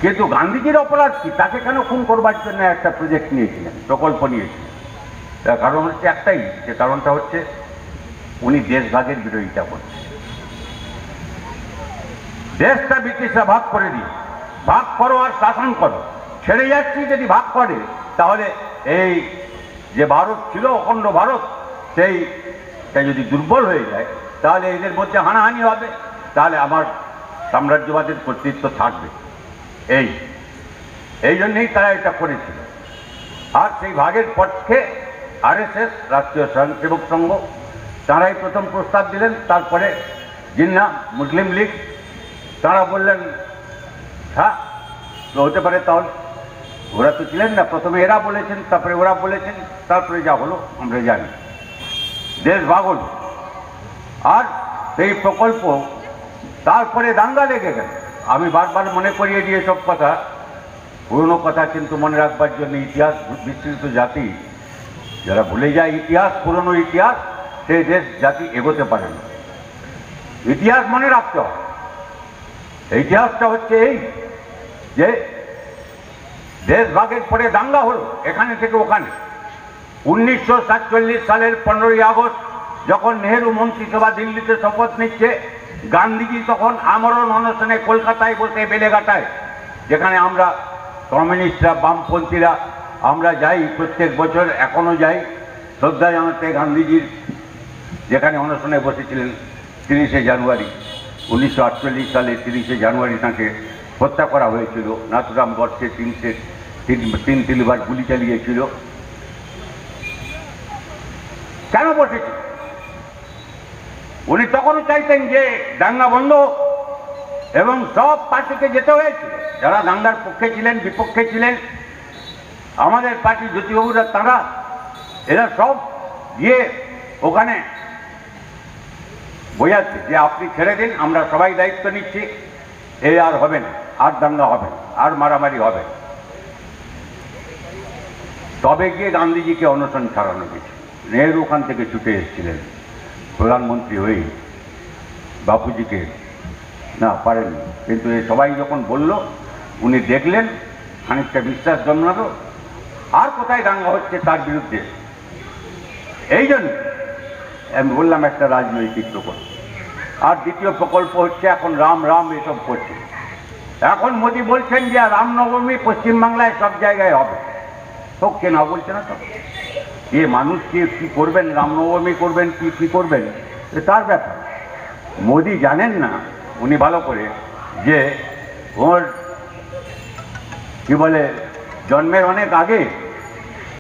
কিন্তু গান্ধীজির অপরাধ কি? তাকে কেন খুন করবার জন্য একটা প্রজেক্ট নিয়েছিলেন, প্রকল্প নিয়েছিলেন? তার কারণ হচ্ছে একটাই, যে কারণটা হচ্ছে উনি দেশভাগের বিরোধিতা করছেন। দেশটা ব্রিটিশরা ভাগ করে দিয়ে, ভাগ করো আর শাসন করো, ছেড়ে যাচ্ছি যদি ভাগ করে, তাহলে এই যে ভারত ছিল অখণ্ড ভারত, সেইটা যদি দুর্বল হয়ে যায়, তাহলে এদের মধ্যে হানাহানি হবে, তাহলে আমার সাম্রাজ্যবাদের কর্তৃত্ব থাকবে। এই জন্যেই তারা এটা করেছিল। আর সেই ভাগের পক্ষে আরএসএস, রাষ্ট্রীয় স্বয়ংসেবক সংঘ, তারাই প্রথম প্রস্তাব দিলেন। তারপরে জিন্নাহ, মুসলিম লীগ, তারা বললেন হ্যাঁ হতে পারে। তাহলে ওরা তো ছিলেন না, প্রথমে এরা বলেছেন, তারপরে ওরা বলেছেন, তারপরে যা হলো আমরা জানি, দেশ ভাগ হল। আর সেই প্রকল্প, তারপরে দাঙ্গা লেগে গেল। আমি বারবার মনে করিয়ে দিয়ে সব কথা, পুরনো কথা কিন্তু মনে রাখবার জন্য, ইতিহাস বিস্তৃত জাতি যারা ভুলে যায় ইতিহাস, পুরনো ইতিহাস, সেই দেশ জাতি এগোতে পারে না। ইতিহাস মনে রাখতে হবে। ইতিহাসটা হচ্ছে এই যে দেশ ভাগের পরে দাঙ্গা হলো এখানে থেকে ওখানে। 1947 সালের 15ই আগস্ট যখন নেহেরু মন্ত্রিসভা দিল্লিতে শপথ নিচ্ছে, গান্ধীজি তখন আমরণ অনশনে কলকাতায় বসে বেলেঘাটায়, যেখানে আমরা কমিউনিস্টরা, বামপন্থীরা আমরা যাই প্রত্যেক বছর, এখনো যাই শ্রদ্ধা জানাতে গান্ধীজির, যেখানে অনশনে বসেছিলেন 30শে জানুয়ারি 1948 সালে। 30শে জানুয়ারি তাঁকে হত্যা করা হয়েছিল। নাথুরাম গডসে তিনবার গুলি চালিয়েছিল। কেন বসেছিল? উনি তখনও চাইতেন যে দাঙ্গা বন্ধ, এবং সব পার্টিকে যেতে হয়েছিল, যারা দাঙ্গার পক্ষে ছিলেন, বিপক্ষে ছিলেন, আমাদের পার্টি জ্যোতিবাবুরা, তাঁরা এরা সব গিয়ে ওখানে বোঝাচ্ছে যে আপনি ছেড়ে দিন, আমরা সবাই দায়িত্ব নিচ্ছি, এই আর হবে না, আর দাঙ্গা হবে না, আর মারামারি হবে না। তবে গিয়ে গান্ধীজিকে অনশন ছাড়ানো গেছে। নেহেরু ওখান থেকে ছুটে এসেছিলেন প্রধানমন্ত্রী হয়ে, বাপুজিকে না পারেননি। কিন্তু এ সবাই যখন বলল, উনি দেখলেন, খানিকটা বিশ্বাস জন্মালো, আর কোথায় দাঙ্গা হচ্ছে তার বিরুদ্ধে। এই জন্য আমি বললাম একটা রাজনৈতিক প্রকল্প। আর দ্বিতীয় প্রকল্প হচ্ছে এখন রাম রাম এসব করছে। এখন মোদী বলছেন যে রামনবমী পশ্চিমবাংলায় সব জায়গায় হবে। তো কে না বলছে না? তো এ মানুষ কি করবেন, রামনবমী করবেন কি করবেন, তার ব্যাপার। মোদী জানেন না উনি ভালো করে যে ওর কি বলে জন্মের অনেক আগে